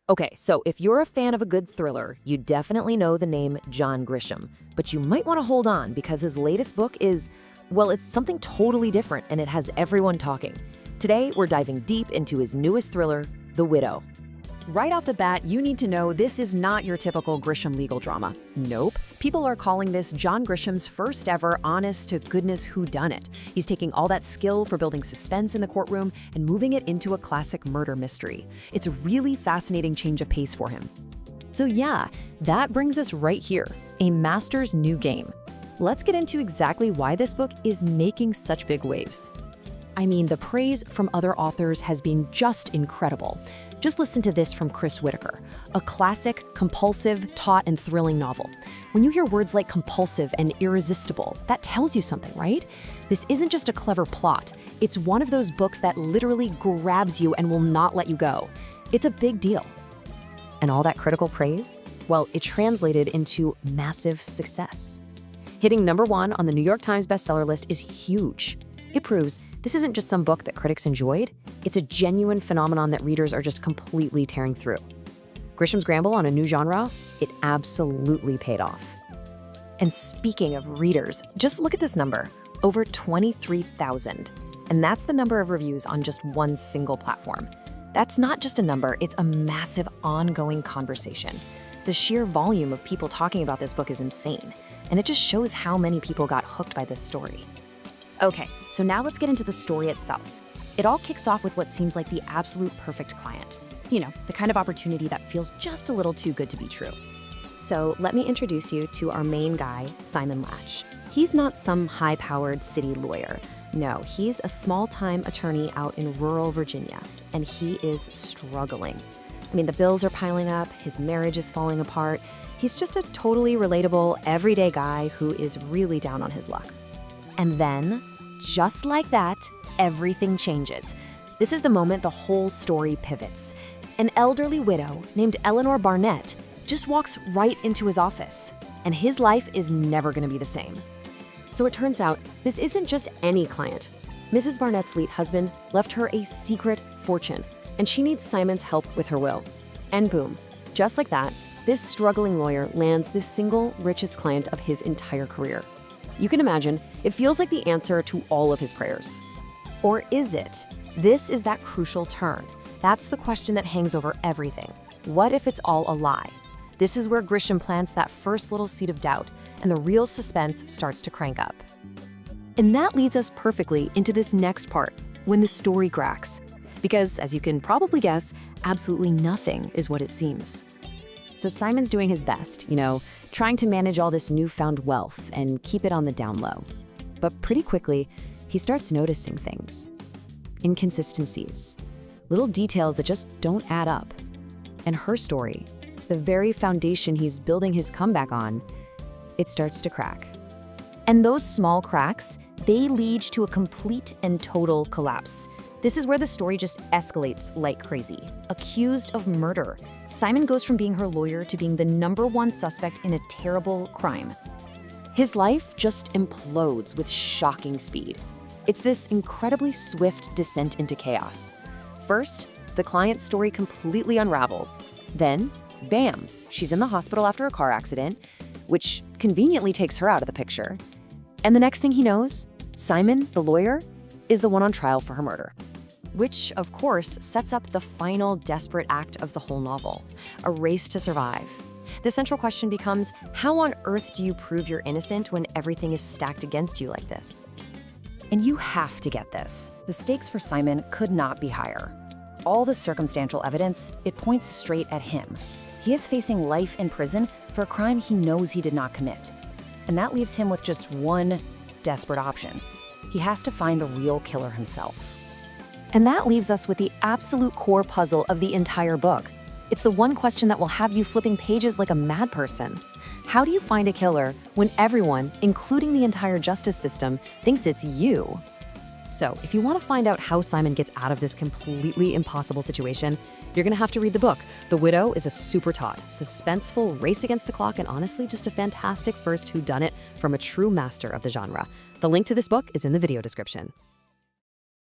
Okay, so if you're a fan of a good thriller, you definitely know the name John Grisham. But you might want to hold on because his latest book is, well, it's something totally different and it has everyone talking. Today, we're diving deep into his newest thriller, The Widow. Right off the bat, you need to know this is not your typical Grisham legal drama. Nope. People are calling this John Grisham's first ever honest-to-goodness whodunit. He's taking all that skill for building suspense in the courtroom and moving it into a classic murder mystery. It's a really fascinating change of pace for him. So yeah, that brings us right here, a master's new game. Let's get into exactly why this book is making such big waves. I mean, the praise from other authors has been just incredible. Just listen to this from Whitaker, a classic, compulsive, taut, and thrilling novel. When you hear words like compulsive and irresistible, that tells you something, right? This isn't just a clever plot. It's one of those books that literally grabs you and will not let you go. It's a big deal. And all that critical praise? Well, it translated into massive success. Hitting #1 on the New York Times bestseller list is huge. It proves this isn't just some book that critics enjoyed, it's a genuine phenomenon that readers are just completely tearing through. Grisham's gamble on a new genre, it absolutely paid off. And speaking of readers, just look at this number, over 23,000. And that's the number of reviews on just one single platform. That's not just a number, it's a massive ongoing conversation. The sheer volume of people talking about this book is insane, and it just shows how many people got hooked by this story. Okay, so now let's get into the story itself. It all kicks off with what seems like the absolute perfect client. You know, the kind of opportunity that feels just a little too good to be true. So let me introduce you to our main guy, Simon Latch. He's not some high-powered city lawyer. No, he's a small-time attorney out in rural Virginia, and he is struggling. I mean, the bills are piling up, his marriage is falling apart. He's just a totally relatable, everyday guy who is really down on his luck. And then, just like that, everything changes. This is the moment the whole story pivots. An elderly widow named Eleanor Barnett just walks right into his office, and his life is never going to be the same. So it turns out, this isn't just any client. Mrs. Barnett's late husband left her a secret fortune, and she needs Simon's help with her will. And boom, just like that, this struggling lawyer lands the single richest client of his entire career. You can imagine, it feels like the answer to all of his prayers. Or is it? This is that crucial turn. That's the question that hangs over everything. What if it's all a lie? This is where Grisham plants that first little seed of doubt, and the real suspense starts to crank up. And that leads us perfectly into this next part, when the story cracks. Because, as you can probably guess, absolutely nothing is what it seems. So Simon's doing his best, trying to manage all this newfound wealth and keep it on the down low. But pretty quickly, he starts noticing things. Inconsistencies, little details that just don't add up. And her story, the very foundation he's building his comeback on, it starts to crack. And those small cracks, they lead to a complete and total collapse. This is where the story just escalates like crazy. Accused of murder, Simon goes from being her lawyer to being the #1 suspect in a terrible crime. His life just implodes with shocking speed. It's this incredibly swift descent into chaos. First, the client's story completely unravels. Then, bam, she's in the hospital after a car accident, which conveniently takes her out of the picture. And the next thing he knows, Simon, the lawyer, is the one on trial for her murder. Which, of course, sets up the final desperate act of the whole novel, a race to survive. The central question becomes, how on earth do you prove you're innocent when everything is stacked against you like this? And you have to get this. The stakes for Simon could not be higher. All the circumstantial evidence, it points straight at him. He is facing life in prison for a crime he knows he did not commit. And that leaves him with just one desperate option. He has to find the real killer himself. And that leaves us with the absolute core puzzle of the entire book. It's the one question that will have you flipping pages like a mad person. How do you find a killer when everyone, including the entire justice system, thinks it's you? So, if you want to find out how Simon gets out of this completely impossible situation, you're going to have to read the book. The Widow is a super taut, suspenseful race against the clock, and honestly just a fantastic first whodunit from a true master of the genre. The link to this book is in the video description.